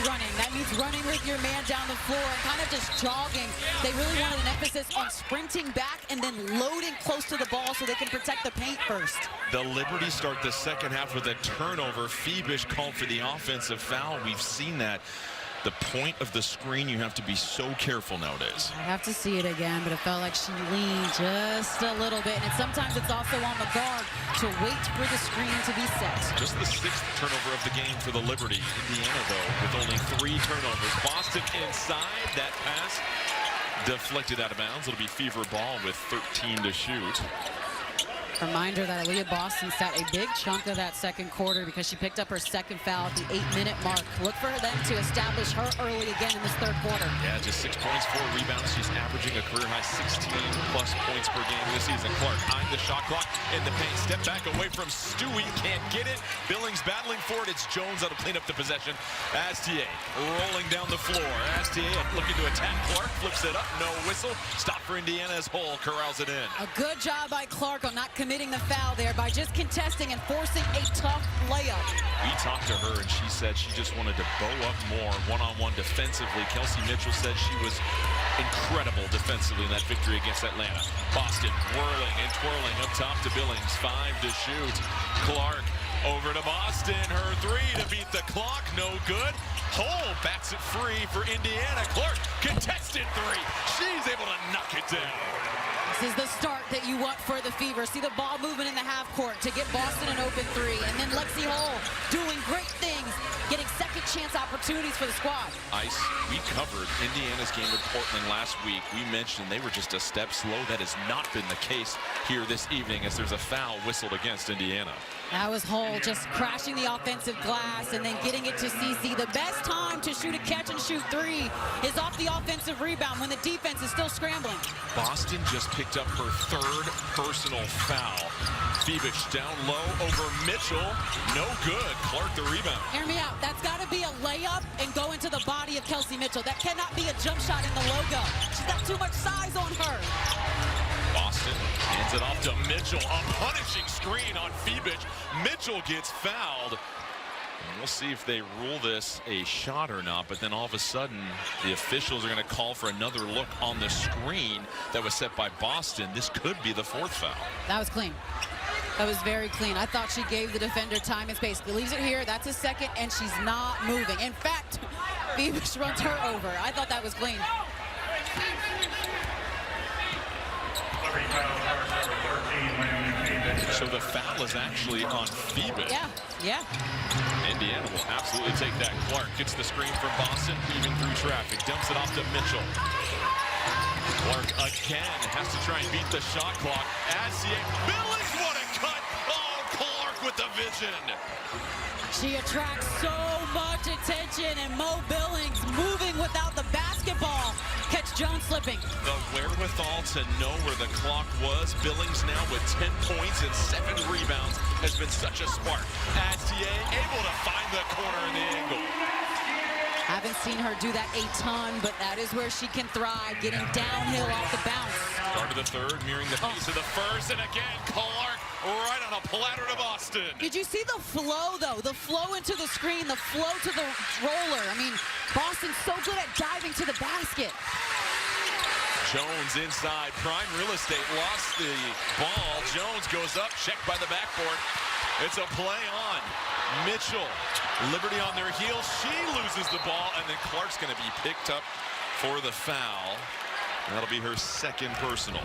running. That means running with your man down the floor and kind of just jogging. They really wanted an emphasis on sprinting back and then loading close to the ball so they can protect the paint first. The Liberty start the second half with a turnover. Phoebish called for the offensive foul. We've seen that. The point of the screen, you have to be so careful nowadays. I have to see it again, but it felt like she leaned just a little bit. And sometimes it's also on the guard to wait for the screen to be set. Just the 6th turnover of the game for the Liberty. Indiana, though, with only 3 turnovers. Boston inside. That pass deflected out of bounds. It'll be Fever ball with 13 to shoot. Reminder that Aaliyah Boston sat a big chunk of that second quarter because she picked up her second foul at the 8-minute mark. Look for them to establish her early again in this third quarter. Yeah, just 6 points, 4 rebounds. She's averaging a career-high 16-plus points per game this season. Clark eyeing the shot clock in the paint. Step back away from Stewie. Can't get it. Billings battling for it. It's Jones that'll clean up the possession. Astier rolling down the floor. Astier looking to attack Clark. Flips it up. No whistle. Stop for Indiana as Hull corrals it in. A good job by Clark on not committing the foul there by just contesting and forcing a tough layup. We talked to her and she said she just wanted to bow up more one-on-one defensively. Kelsey Mitchell said she was incredible defensively in that victory against Atlanta. Boston whirling and twirling up top to Billings. 5 to shoot. Clark over to Boston. Her 3 to beat the clock. No good. Hull bats it free for Indiana. Clark contested 3. She's able to knock it down. This is the start that you want for the Fever. See the ball moving in the half court to get Boston an open 3. And then Lexi Hull doing great things, getting second chance opportunities for the squad. Ice, we covered Indiana's game with Portland last week. We mentioned they were just a step slow. That has not been the case here this evening as there's a foul whistled against Indiana. That was Hull just crashing the offensive glass and then getting it to CC. The best time to shoot a catch and shoot 3 is off the offensive rebound when the defense is still scrambling. Boston just picked up her 3rd personal foul. Phoebish down low over Mitchell. No good. Clark the rebound. Hear me out. That's got to be a layup and go into the body of Kelsey Mitchell. That cannot be a jump shot in the logo. She's got too much size on her. Boston hands it off to Mitchell. A punishing screen on Phoebish. Mitchell gets fouled. And we'll see if they rule this a shot or not, but then all of a sudden the officials are going to call for another look on the screen that was set by Boston. This could be the 4th foul. That was clean. That was very clean. I thought she gave the defender time and space. Leaves it here. That's a second, and she's not moving. In fact, Phoebish runs her over. I thought that was clean. So the foul is actually on Phoebish. Yeah. Indiana will absolutely take that. Clark gets the screen from Boston, weaving through traffic, dumps it off to Mitchell. Clark again has to try and beat the shot clock. Billings, what a cut! Oh, Clark with the vision. She attracts so much attention, and Mo Billings moving without the basketball. Catch Jones slipping. The wherewithal to know where the clock was. Billings now with 10 points and 7 rebounds has been such a spark. Astier able to find the corner in the angle. Haven't seen her do that a ton, but that is where she can thrive, getting downhill off the bounce. Start of the 3rd, mirroring the pace of the 1st, and again, Clark right on a platter to Boston. Did you see the flow, though? The flow into the screen, the flow to the roller. I mean, Boston's so good at diving to the basket. Jones inside, prime real estate, lost the ball. Jones goes up, checked by the backboard. It's a play on. Mitchell, Liberty on their heels. She loses the ball, and then Clark's going to be picked up for the foul. That'll be her 2nd personal.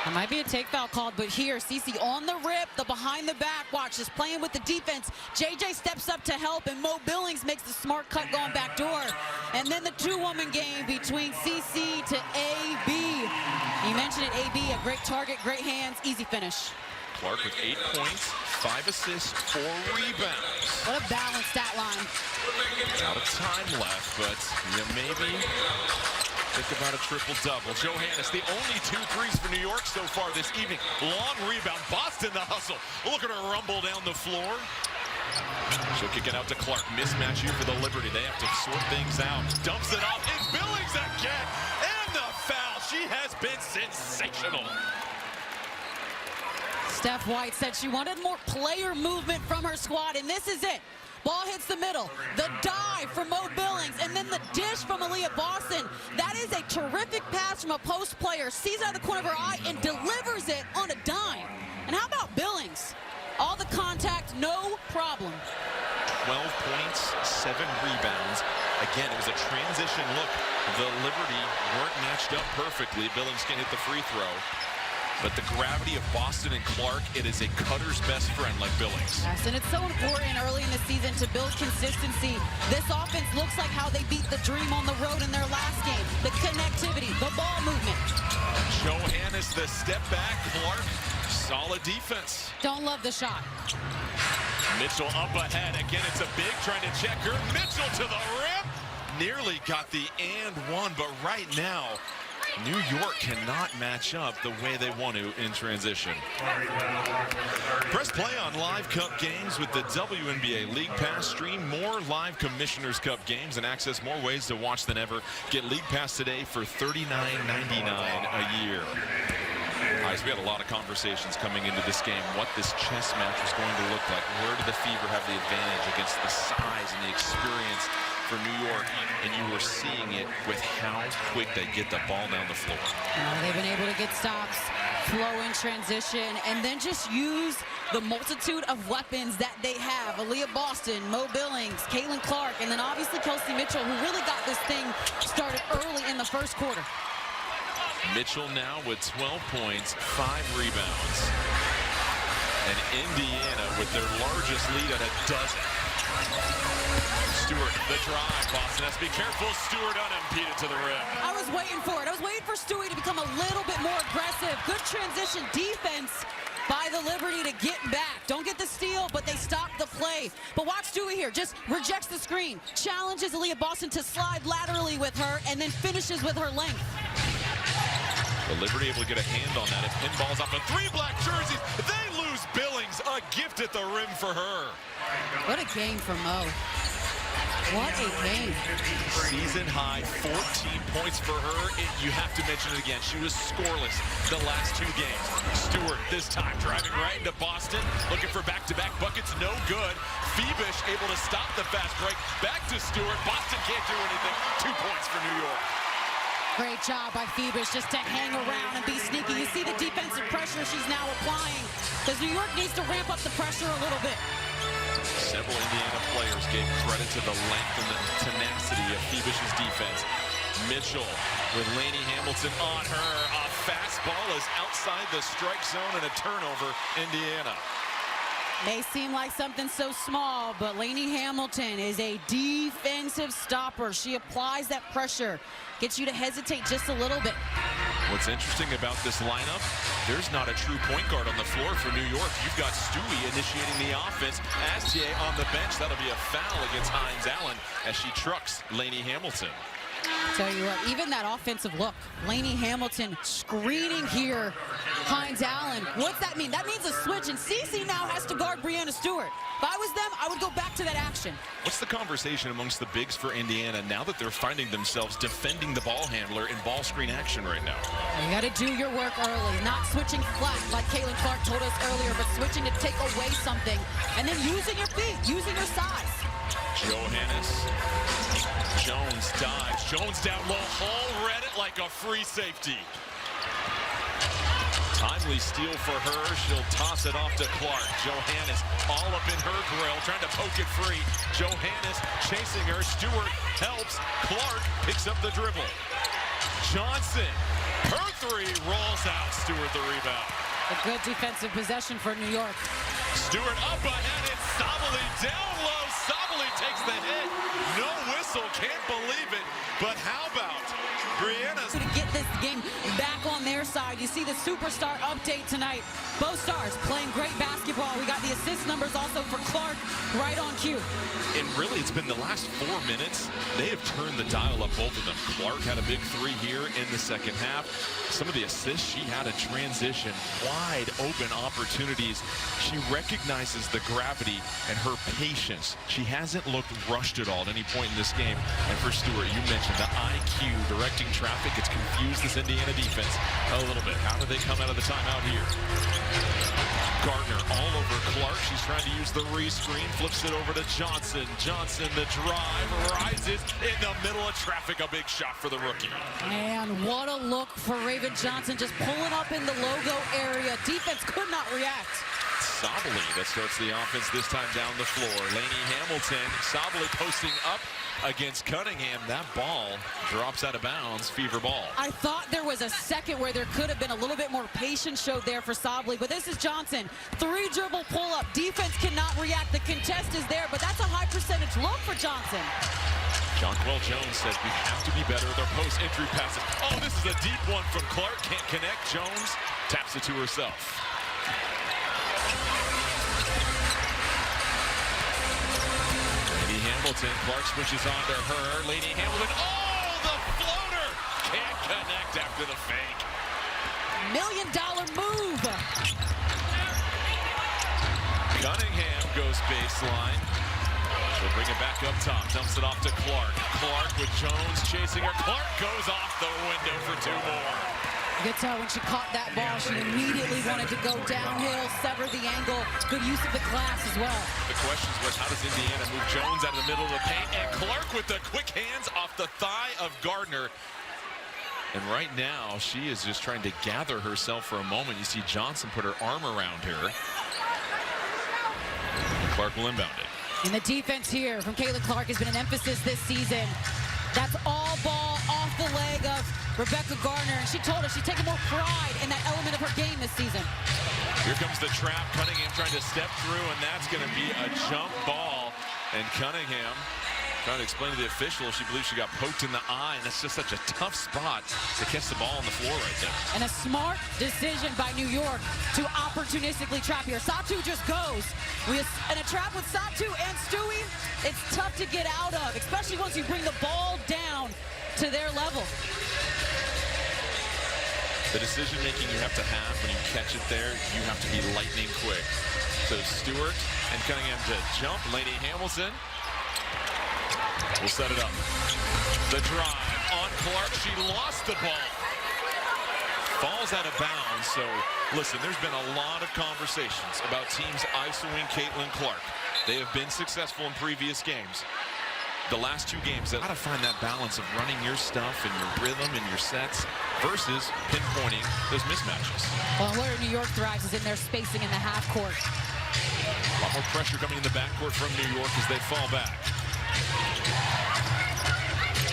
There might be a take foul called, but here, Cece on the rip, the behind the back, watch, just playing with the defense. JJ steps up to help, and Mo Billings makes the smart cut going back door. And then the 2-woman game between Cece to AB. You mentioned it, AB, a great target, great hands, easy finish. Clark with 8 points, 5 assists, 4 rebounds. What a balanced stat line. Out of time left, but maybe think about a triple-double. Johannes, the only 2 threes for New York so far this evening. Long rebound. Boston the hustle. Look at her rumble down the floor. She'll kick it out to Clark. Mismatch here for the Liberty. They have to sort things out. Dumps it off. It's Billings again. And the foul. She has been sensational. Steph White said she wanted more player movement from her squad, and this is it. Ball hits the middle. The dive from Mo Billings. Aaliyah Boston. That is a terrific pass from a post player. Sees out of the corner of her eye and delivers it on a dime. And how about Billings? All the contact, no problem. 12 points, 7 rebounds. Again, it was a transition look. The Liberty weren't matched up perfectly. Billings can hit the free throw. But the gravity of Boston and Clark, it is a cutter's best friend like Billings. Yes, and it's so important early in the season to build consistency. This offense looks like how they beat the Dream on the road in their last game. The connectivity, the ball movement. Johannes, the step back. Clark, solid defense. Don't love the shot. Mitchell up ahead. Again, it's a big trying to check her. Mitchell to the rim. Nearly got the and one, but right now, New York cannot match up the way they want to in transition. Press play on Live Cup games with the WNBA League Pass. Stream more Live Commissioners Cup games and access more ways to watch than ever. Get League Pass today for $39.99 a year. Guys, we had a lot of conversations coming into this game, what this chess match was going to look like. Where did the Fever have the advantage against the size and the experience for New York? And you were seeing it with how quick they get the ball down the floor. They've been able to get stops, flow in transition, and then just use the multitude of weapons that they have. Aaliyah Boston, Mo Billings, Caitlin Clark, and then obviously Kelsey Mitchell, who really got this thing started early in the first quarter. Mitchell now with 12 points, 5 rebounds. And Indiana with their largest lead at a dozen. Stewart, the drive. Boston has to be careful. Stewart unimpeded to the rim. I was waiting for it. I was waiting for Stewie to become a little bit more aggressive. Good transition defense by the Liberty to get back. Don't get the steal, but they stop the play. But watch Stewie here. Just rejects the screen. Challenges Aaliyah Boston to slide laterally with her and then finishes with her length. The Liberty able to get a hand on that. It pinballs off of 3 black jerseys. They lose Billings. A gift at the rim for her. What a game for Mo. What a game. Season high, 14 points for her. You have to mention it again. She was scoreless the last 2 games. Stewart this time driving right into Boston. Looking for back-to-back buckets. No good. Phoebish able to stop the fast break. Back to Stewart. Boston can't do anything. 2 points for New York. Great job by Phoebish just to hang around and be sneaky. You see the defensive pressure she's now applying because New York needs to ramp up the pressure a little bit. Several Indiana players gave credit to the length and the tenacity of Phoebish's defense. Mitchell with Lainey Hamilton on her. A fastball is outside the strike zone and a turnover, Indiana. May seem like something so small, but Lainey Hamilton is a defensive stopper. She applies that pressure, gets you to hesitate just a little bit. What's interesting about this lineup, there's not a true point guard on the floor for New York. You've got Stewie initiating the offense. Astier on the bench. That'll be a foul against Hines Allen as she trucks Lainey Hamilton. Tell you what, even that offensive look, Lainey Hamilton screening here, Hines Allen. What's that mean? That means a switch, and Cece now has to guard Breanna Stewart. If I was them, I would go back to that action. What's the conversation amongst the bigs for Indiana now that they're finding themselves defending the ball handler in ball screen action right now? You got to do your work early, not switching flat like Caitlin Clark told us earlier, but switching to take away something, and then using your feet, using your size. Johannes. Jones dives. Jones down low. Hall read it like a free safety. Timely steal for her. She'll toss it off to Clark. Johannes all up in her grill, trying to poke it free. Johannes chasing her. Stewart helps. Clark picks up the dribble. Johnson, her 3 rolls out. Stewart the rebound. A good defensive possession for New York. Stewart up ahead. It's Sabally down low. Sabally takes the hit. No whistle. Can't believe it. But how about Breanna's? To get this game back on their side. You see the superstar update tonight. Both stars playing great basketball. We got the assist numbers also for Clark right on cue. And really, it's been the last 4 minutes. They have turned the dial up, both of them. Clark had a big 3 here in the second half. Some of the assists she had in transition, wide open opportunities. She recognizes the gravity and her patience. She hasn't looked rushed at all at any point in this game. game. And for Stewart, you mentioned the IQ directing traffic. It's confused this Indiana defense a little bit. How do they come out of the timeout here? Gardner all over Clark. She's trying to use the re-screen. Flips it over to Johnson. Johnson, the drive, rises in the middle of traffic. A big shot for the rookie. Man, what a look for Raven Johnson, just pulling up in the logo area. Defense could not react. Sabally that starts the offense this time down the floor. Lainey Hamilton, Sabally posting up against Cunningham. That ball drops out of bounds. Fever ball. I thought there was a second where there could have been a little bit more patience showed there for Sabally, but this is Johnson. 3-dribble pull-up. Defense cannot react. The contest is there, but that's a high percentage look for Johnson. Jonquel Jones says we have to be better with our post-entry passes. Oh, this is a deep one from Clark. Can't connect. Jones taps it to herself. Hamilton, Clark switches on to her. Lainey Hamilton, oh, the floater! Can't connect after the fake. $1 million move. Cunningham goes baseline. She'll bring it back up top, dumps it off to Clark. Clark with Jones chasing her. Clark goes off the window for 2 more. You could tell when she caught that ball, she immediately wanted to go downhill, sever the angle. Good use of the glass as well. The question was, how does Indiana move Jones out of the middle of the paint? And Clark with the quick hands off the thigh of Gardner. And right now, she is just trying to gather herself for a moment. You see Johnson put her arm around her. And Clark will inbound it. And the defense here from Caitlin Clark has been an emphasis this season. That's all ball off the leg of Rebecca Gardner, and she told us she's taking more pride in that element of her game this season. Here comes the trap. Cunningham trying to step through, and that's going to be a jump ball. And Cunningham trying to explain to the official she believes she got poked in the eye, and it's just such a tough spot to catch the ball on the floor right there. And a smart decision by New York to opportunistically trap here. Satu just goes. And a trap with Satu and Stewie, it's tough to get out of, especially once you bring the ball down to their level. The decision-making you have to have when you catch it there, you have to be lightning quick. So Stewart and Cunningham to jump. Lainey Hamilton will set it up. The drive on Clark. She lost the ball. Falls out of bounds. So, listen, there's been a lot of conversations about teams isoing Caitlin Clark. They have been successful in previous games. The last 2 games, how to find that balance of running your stuff and your rhythm and your sets versus pinpointing those mismatches. Well, where New York thrives is in their spacing in the half court. A lot more pressure coming in the backcourt from New York as they fall back.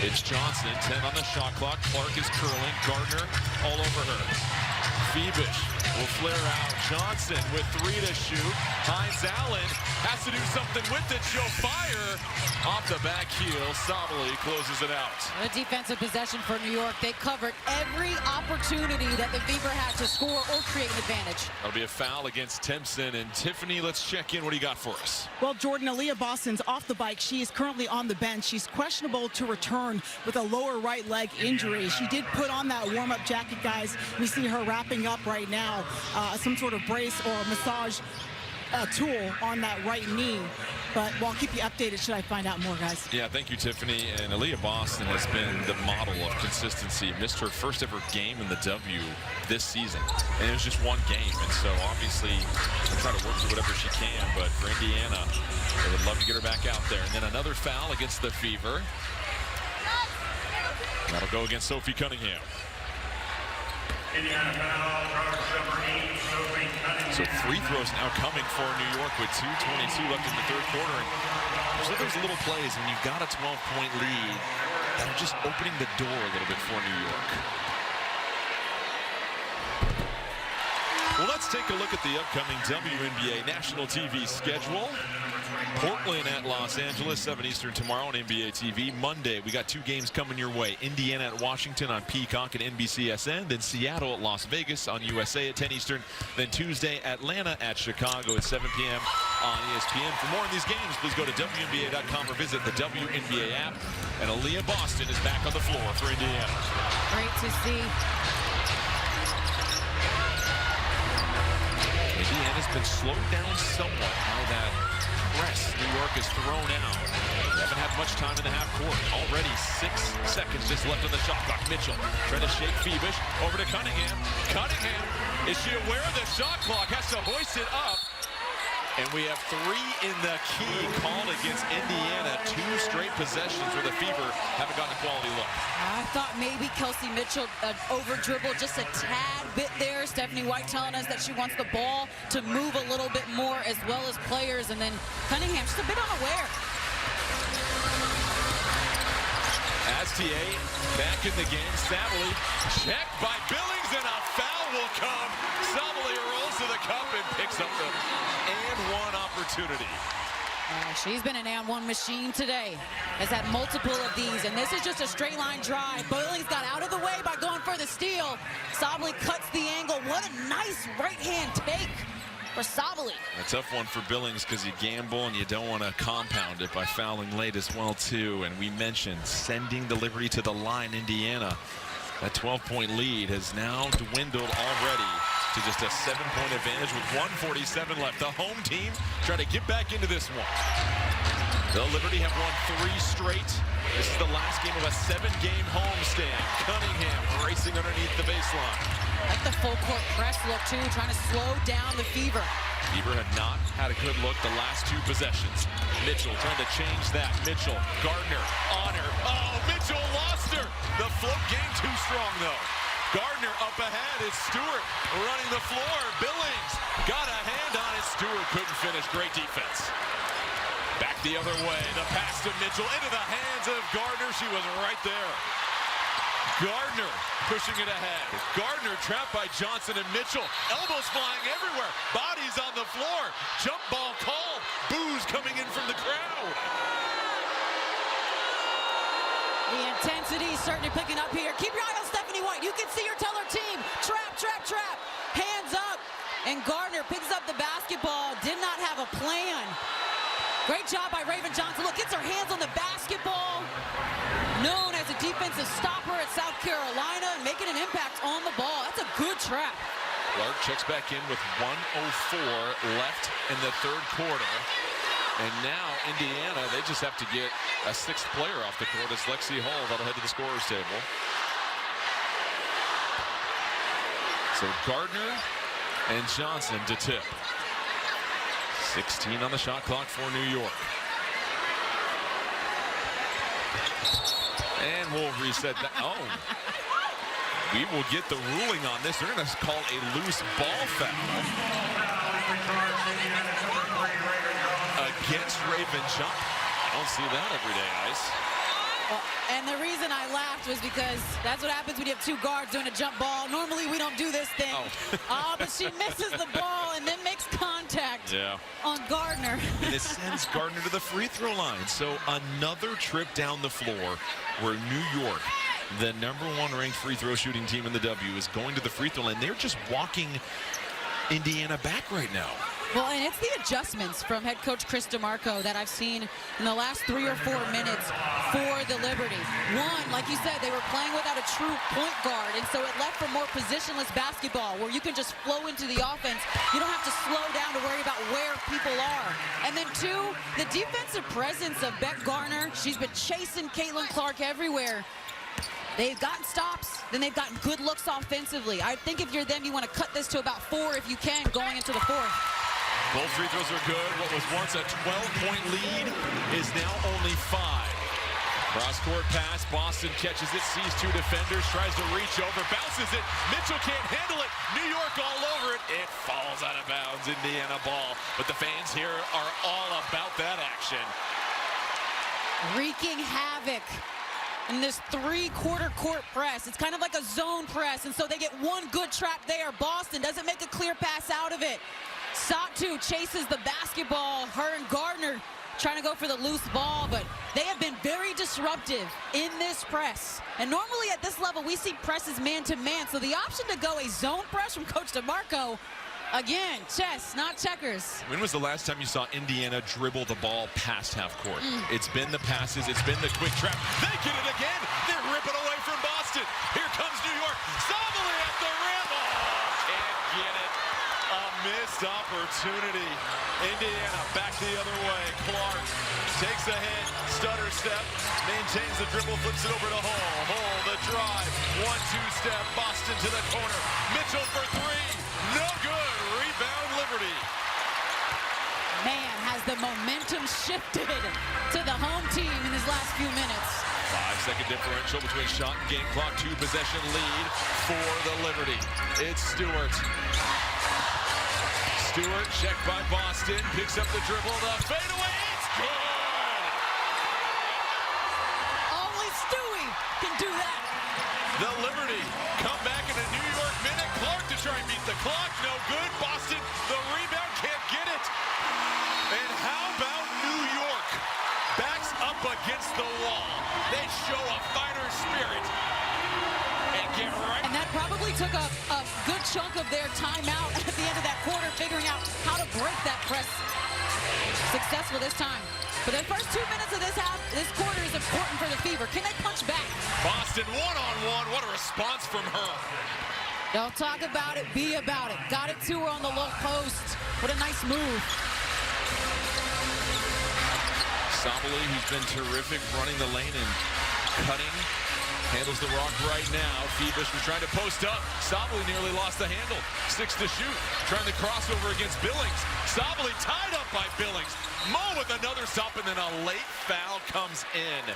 It's Johnson, 10 on the shot clock. Clark is curling. Gardner all over her. Phoebish will flare out. Johnson with 3 to shoot. Hines Allen has to do something with it. She'll fire off the back heel. Sabally closes it out. A defensive possession for New York. They covered every opportunity that the Fever had to score or create an advantage. That'll be a foul against Timpson. And Tiffany, let's check in. What do you got for us? Well, Jordan, Aaliyah Boston's off the bike. She is currently on the bench. She's questionable to return with a lower right leg injury. She did put on that warm-up jacket, guys. We see her wrapping up right now, some sort of brace or massage tool on that right knee. But we'll keep you updated should I find out more, guys. Yeah, thank you, Tiffany. And Aaliyah Boston has been the model of consistency. Missed her first ever game in the W this season. And it was just 1 game. And so obviously they'll try to work through whatever she can. But for Indiana, they would love to get her back out there. And then another foul against the Fever. That'll go against Sophie Cunningham. So free throws now coming for New York with 2:22 left in the 3rd quarter. And so there's little plays when you've got a 12-point lead that are just opening the door a little bit for New York. Well, let's take a look at the upcoming WNBA national TV schedule. Portland at Los Angeles, 7 Eastern tomorrow on NBA TV. Monday, we got 2 games coming your way. Indiana at Washington on Peacock and NBCSN. Then Seattle at Las Vegas on USA at 10 Eastern. Then Tuesday, Atlanta at Chicago at 7 p.m. on ESPN. For more on these games, please go to WNBA.com or visit the WNBA app. And Aaliyah Boston is back on the floor for Indiana. Great to see. Indiana's been slowed down somewhat by that press New York has thrown out. They haven't had much time in the half court. Already 6 seconds just left on the shot clock. Mitchell trying to shake Phoebish over to Cunningham. Cunningham, is she aware of the shot clock? Has to hoist it up. And we have 3 in the key called against Indiana. 2 straight possessions where the Fever haven't gotten a quality look. I thought maybe Kelsey Mitchell over-dribbled just a tad bit there. Stephanie White telling us that she wants the ball to move a little bit more as well as players. And then Cunningham just a bit unaware. Astia back in the game. Savely checked by Billings, and a foul will come. Savely rolls to the cup and picks up the and-one opportunity. She's been an and-one machine today. Has had multiple of these, and this is just a straight line drive. Billings got out of the way by going for the steal. Savely cuts the angle. What a nice right-hand take for Savely. A tough one for Billings because you gamble and you don't want to compound it by fouling late as well too. And we mentioned sending the Liberty to the line. Indiana, that 12-point lead has now dwindled already to just a 7-point advantage with 1:47 left. The home team trying to get back into this one. The Liberty have won 3 straight. This is the last game of a 7-game homestand. Cunningham racing underneath the baseline. Like the full court press look too, trying to slow down the Fever. Fever had not had a good look the last 2 possessions. Mitchell trying to change that. Mitchell, Gardner on her. Oh, Mitchell lost her. The float game too strong though. Gardner up ahead. It's Stewart running the floor. Billings got a hand on it. Stewart couldn't finish. Great defense. Back the other way. The pass to Mitchell into the hands of Gardner. She was right there. Gardner pushing it ahead. Gardner trapped by Johnson and Mitchell. Elbows flying everywhere. Bodies on the floor. Jump ball called. Boos coming in from the crowd. The intensity certainly picking up here. Keep your eye on Stephanie White. You can see her tell her team, trap, trap, trap. Hands up. And Gardner picks up the basketball. Did not have a plan. Great job by Raven Johnson. Look, gets her hands on the basketball. Known as a defensive stopper at South Carolina, and making an impact on the ball. That's a good trap. Clark checks back in with 1:04 left in the 3rd quarter. And now Indiana, they just have to get a 6th player off the court. It's Lexi Hull that'll head to the scorer's table. So Gardner and Johnson to tip. 16 on the shot clock for New York. And we'll reset that. Oh, we will get the ruling on this. They're going to call a loose ball foul against Raven Johnson. I don't see that every day, Ice. Well, and the reason I laughed was because that's what happens when you have 2 guards doing a jump ball. Normally we don't do this thing. But she misses the ball and then makes contact on Gardner. And it sends Gardner to the free throw line. So another trip down the floor where New York, the #1 ranked free throw shooting team in the W, is going to the free throw line. They're just walking Indiana back right now. Well, and it's the adjustments from head coach Chris DeMarco that I've seen in the last 3 or 4 minutes for the Liberty. One, like you said, they were playing without a true point guard, and so it left for more positionless basketball where you can just flow into the offense. You don't have to slow down to worry about where people are. And then 2, the defensive presence of Beck Garner. She's been chasing Caitlin Clark everywhere. They've gotten stops, then they've gotten good looks offensively. I think if you're them, you want to cut this to about 4 if you can going into the 4th. Both free throws are good. What was once a 12-point lead is now only 5. Cross-court pass. Boston catches it, sees 2 defenders, tries to reach over, bounces it. Mitchell can't handle it. New York all over it. It falls out of bounds. Indiana ball. But the fans here are all about that action. Wreaking havoc in this 3-quarter court press. It's kind of like a zone press, and so they get 1 good trap there. Boston doesn't make a clear pass out of it. Satu chases the basketball. Her and Gardner trying to go for the loose ball, but they have been very disruptive in this press. And normally at this level, we see presses man-to-man, so the option to go a zone press from Coach DeMarco, again, chess, not checkers. When was the last time you saw Indiana dribble the ball past half court? It's been the passes, it's been the quick trap. They get it again. They rip it away from Boston. Here comes New York. Savely at the rim. Oh, can't get it. A miss Missed opportunity. Indiana back the other way. Clark takes a hit, stutter step, maintains the dribble, flips it over to Hull. Hull, the drive, 1-2 step, Boston to the corner. Mitchell for three, no good. Rebound, Liberty. Man, has the momentum shifted to the home team in his last few minutes. 5-second differential between shot and game clock. 2-possession lead for the Liberty. It's Stewart. Stewart checked by Boston. Picks up the dribble. The fadeaway. It's good. Only Stewie can do that. The Liberty come back in a New York minute. Clark to try and beat the clock. No good. Boston, the rebound, can't get it. And how about New York? Backs up against the wall. They show a fighter spirit and get right. And that probably took a good chunk of their timeout at the end of that quarter, figuring out how to break that press. Successful this time. But the first 2 minutes of this quarter is important for the Fever. Can they punch back? Boston one-on-one. What a response from her. Don't talk about it, be about it. Got it to her on the low post. What a nice move. Sabali, who's been terrific running the lane and cutting, handles the rock right now. Phoebus was trying to post up. Sabali nearly lost the handle. 6 to shoot. Trying to crossover against Billings. Sabali tied up by Billings. Mo with another stop, and then a late foul comes in.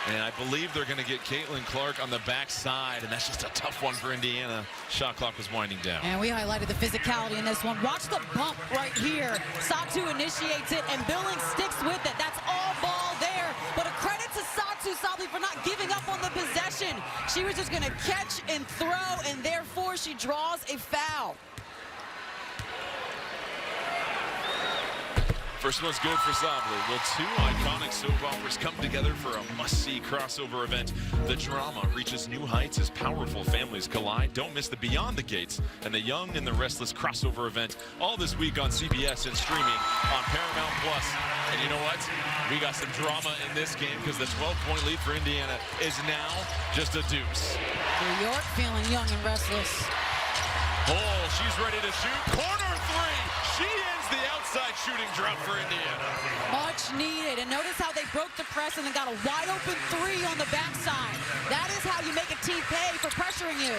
And I believe they're going to get Caitlin Clark on the backside, and that's just a tough one for Indiana. Shot clock was winding down. And we highlighted the physicality in this one. Watch the bump right here. Satu initiates it, and Billings sticks with it. That's all ball there. But a credit to Satu Sabali for not giving up on the possession. She was just going to catch and throw, and therefore she draws a foul. First one's good for Sabali. Well, two iconic soap operas come together for a must-see crossover event. The drama reaches new heights as powerful families collide. Don't miss the Beyond the Gates and the Young and the Restless crossover event all this week on CBS and streaming on Paramount Plus. And you know what? We got some drama in this game because the 12-point lead for Indiana is now just a deuce. New York feeling young and restless. Hull, she's ready to shoot. Corner three. She ends the outside shooting drought for Indiana. Much needed. And notice how they broke the press and then got a wide open three on the backside. That is how you make a team pay for pressuring you.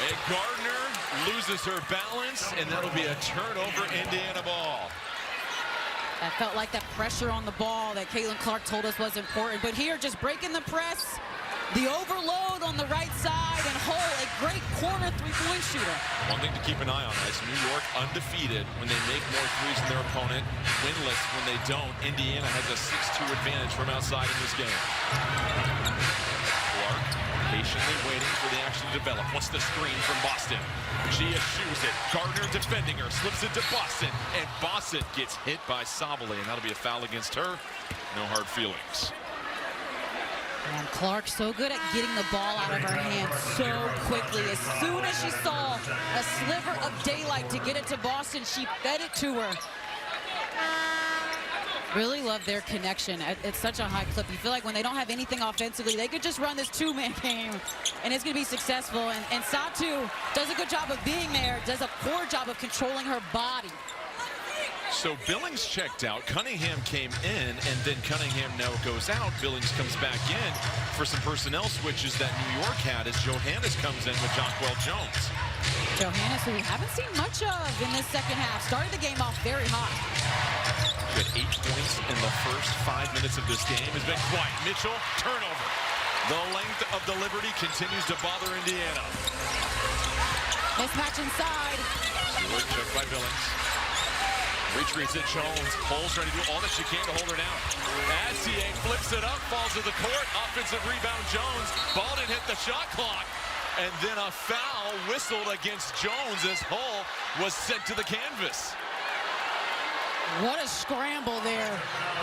And Gardner loses her balance, and that'll be a turnover Indiana ball. That felt like that pressure on the ball that Caitlin Clark told us was important. But here, just breaking the press, the overload on the right side, and Hull, a great corner three-point shooter. One thing to keep an eye on is New York undefeated when they make more threes than their opponent, winless when they don't. Indiana has a 6-2 advantage from outside in this game. Clark patiently waiting for the action to develop. Wants the screen from Boston. She eschews it. Gardner defending her, slips it to Boston, and Boston gets hit by Sabali, and that'll be a foul against her. No hard feelings. And Clark so good at getting the ball out of her hands so quickly. As soon as she saw a sliver of daylight to get it to Boston, she fed it to her. Really love their connection. It's such a high clip. You feel like when they don't have anything offensively, they could just run this two-man game, and it's going to be successful. And Satu does a good job of being there, does a poor job of controlling her body. So Billings checked out, Cunningham came in, and then Cunningham now goes out. Billings comes back in for some personnel switches that New York had as Johannes comes in with Jonquel Jones. Johannes, who we haven't seen much of in this second half, started the game off very hot. She had 8 points in the first 5 minutes of this game. Has been quiet. Mitchell, turnover. The length of the Liberty continues to bother Indiana. Mismatch inside. Stewart checked by Billings. Retreats at Jones. Hull's trying to do all that she can to hold her down. Assier flips it up, falls to the court. Offensive rebound, Jones. Ball didn't hit the shot clock. And then a foul whistled against Jones as Hull was sent to the canvas. What a scramble there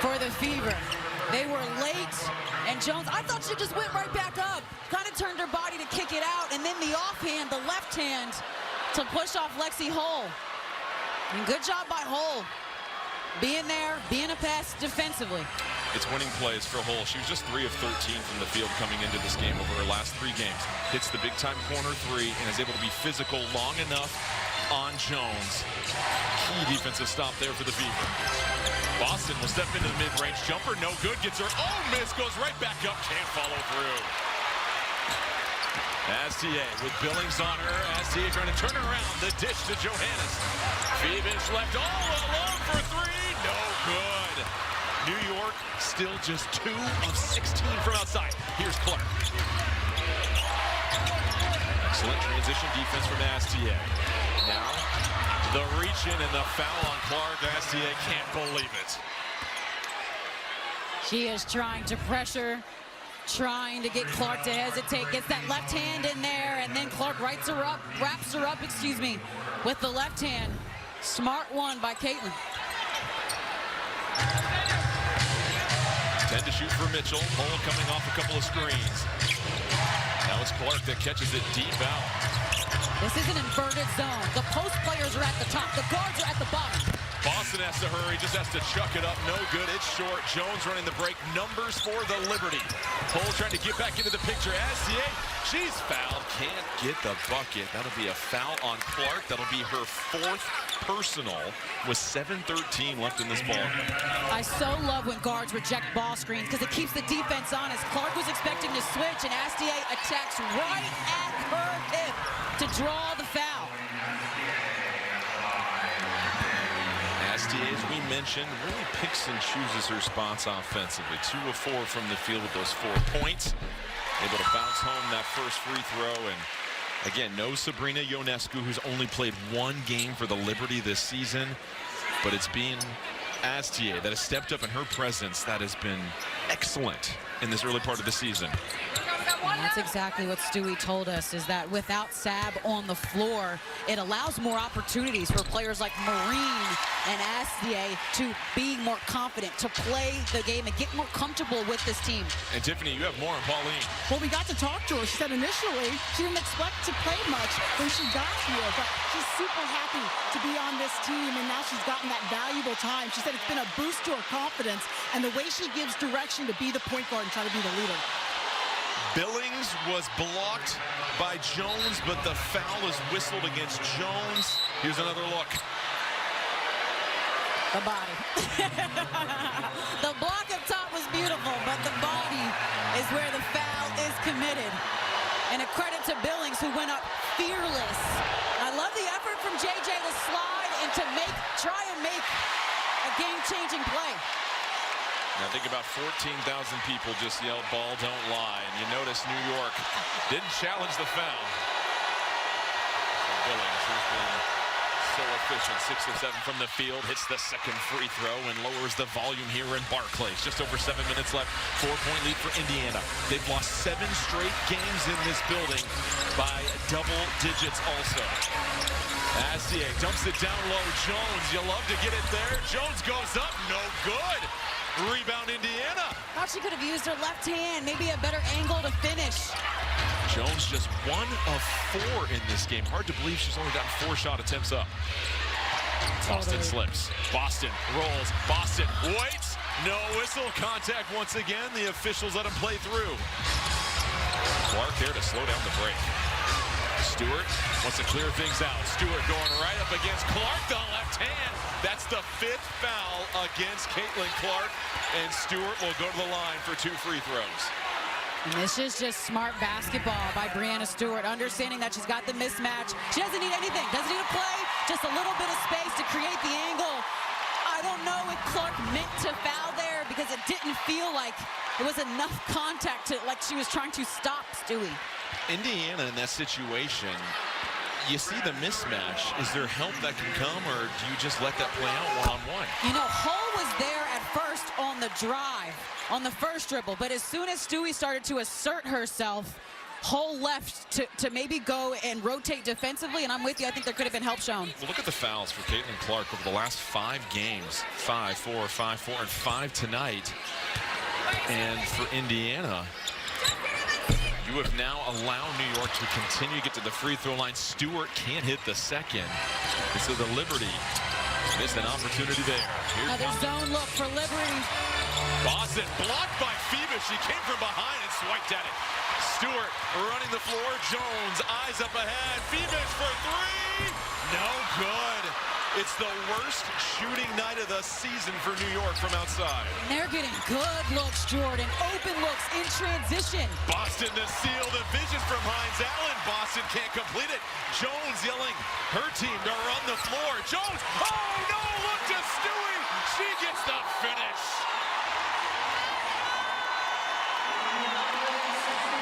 for the Fever. They were late, and Jones, I thought she just went right back up. Kind of turned her body to kick it out, and then the offhand, the left hand, to push off Lexi Hull. And good job by Hull. Being there, being a pest defensively. It's winning plays for Hull. She was just 3 of 13 from the field coming into this game over her last 3 games. Hits the big-time corner three and is able to be physical long enough on Jones. Key defensive stop there for the Fever. Boston will step into the mid-range jumper. No good. Gets her own miss. Goes right back up. Can't follow through. Astier with Billings on her. Astier trying to turn around. The dish to Johannes. Phoebus left all alone for three. No good. New York still just 2 of 16 from outside. Here's Clark. Excellent transition defense from Astier. Now the reach in and the foul on Clark. Astier can't believe it. She is trying to pressure, trying to get Clark to hesitate, gets that left hand in there, and then Clark wraps her up, with the left hand. Smart one by Caitlin. 10 to shoot for Mitchell. Hull coming off a couple of screens. Now it's Clark that catches it deep out. This is an inverted zone. The post players are at the top. The guards are at the bottom. Boston has to hurry, just has to chuck it up. No good, it's short. Jones running the break. Numbers for the Liberty. Hull trying to get back into the picture. Astier, she's fouled. Can't get the bucket. That'll be a foul on Clark. That'll be her 4th personal with 7:13 left in this ball. I so love when guards reject ball screens because it keeps the defense honest. Clark was expecting to switch, and Astier attacks right at her hip to draw the foul. Astier, as we mentioned, really picks and chooses her spots offensively. 2 of 4 from the field with those 4 points. Able to bounce home that first free throw. And again, no Sabrina Ionescu, who's only played 1 game for the Liberty this season. But it's been Astier that has stepped up in her presence that has been excellent in this early part of the season. And that's exactly what Stewie told us, is that without Sab on the floor, it allows more opportunities for players like Marine and Astier to be more confident, to play the game and get more comfortable with this team. And Tiffany, you have more on Pauline. Well, we got to talk to her. She said initially she didn't expect to play much when she got here, but she's super happy to be on this team, and now she's gotten that valuable time. She said it's been a boost to her confidence and the way she gives direction to be the point guard and try to be the leader. Billings was blocked by Jones, but the foul is whistled against Jones. Here's another look. The body. The block up top was beautiful, but the body is where the foul is committed. And a credit to Billings, who went up fearless. I love the effort from JJ to slide and to try and make a game-changing play. Now think about 14,000 people just yelled, "Ball don't lie." And you notice New York didn't challenge the foul. Billings, who's been so efficient, 6 of 7 from the field, hits the second free throw and lowers the volume here in Barclays. Just over 7 minutes left. 4-point lead for Indiana. They've lost 7 straight games in this building by double digits also. Astier dumps it down low. Jones, you love to get it there. Jones goes up, no good. Rebound Indiana. Thought she could have used her left hand, maybe a better angle to finish. Jones just 1 of 4 in this game. Hard to believe she's only gotten 4 shot attempts up. Boston slips. Boston rolls. Boston waits. No whistle. Contact once again. The officials let him play through. Clark there to slow down the break. Stewart wants to clear things out. Stewart going right up against Clark, the left hand. That's the 5th foul against Caitlin Clark, and Stewart will go to the line for 2 free throws. And this is just smart basketball by Breanna Stewart, understanding that she's got the mismatch. She doesn't need anything, doesn't need to play, just a little bit of space to create the angle. I don't know if Clark meant to foul there because it didn't feel like it was enough contact to, like she was trying to stop Stewie. Indiana in that situation, you see the mismatch. Is there help that can come, or do you just let that play out one-on-one? You know, Hull was there at first on the drive, on the first dribble, but as soon as Stewie started to assert herself, Hull left to maybe go and rotate defensively, and I'm with you. I think there could have been help shown. Well, look at the fouls for Caitlin Clark over the last 5 games. 5, 4, 5, 4, and 5 tonight. And for Indiana, you have now allowed New York to continue to get to the free throw line. Stewart can't hit the second. And so the Liberty missed an opportunity there. Another zone look for Liberty. Boston blocked by Phoebus. She came from behind and swiped at it. Stewart running the floor. Jones, eyes up ahead. Phoebus for 3. No good. It's the worst shooting night of the season for New York from outside. They're getting good looks, Jordan. Open looks in transition. Boston to seal the vision from Hines Allen. Boston can't complete it. Jones yelling her team to run the floor. Jones, oh no, look to Stewie. She gets the finish.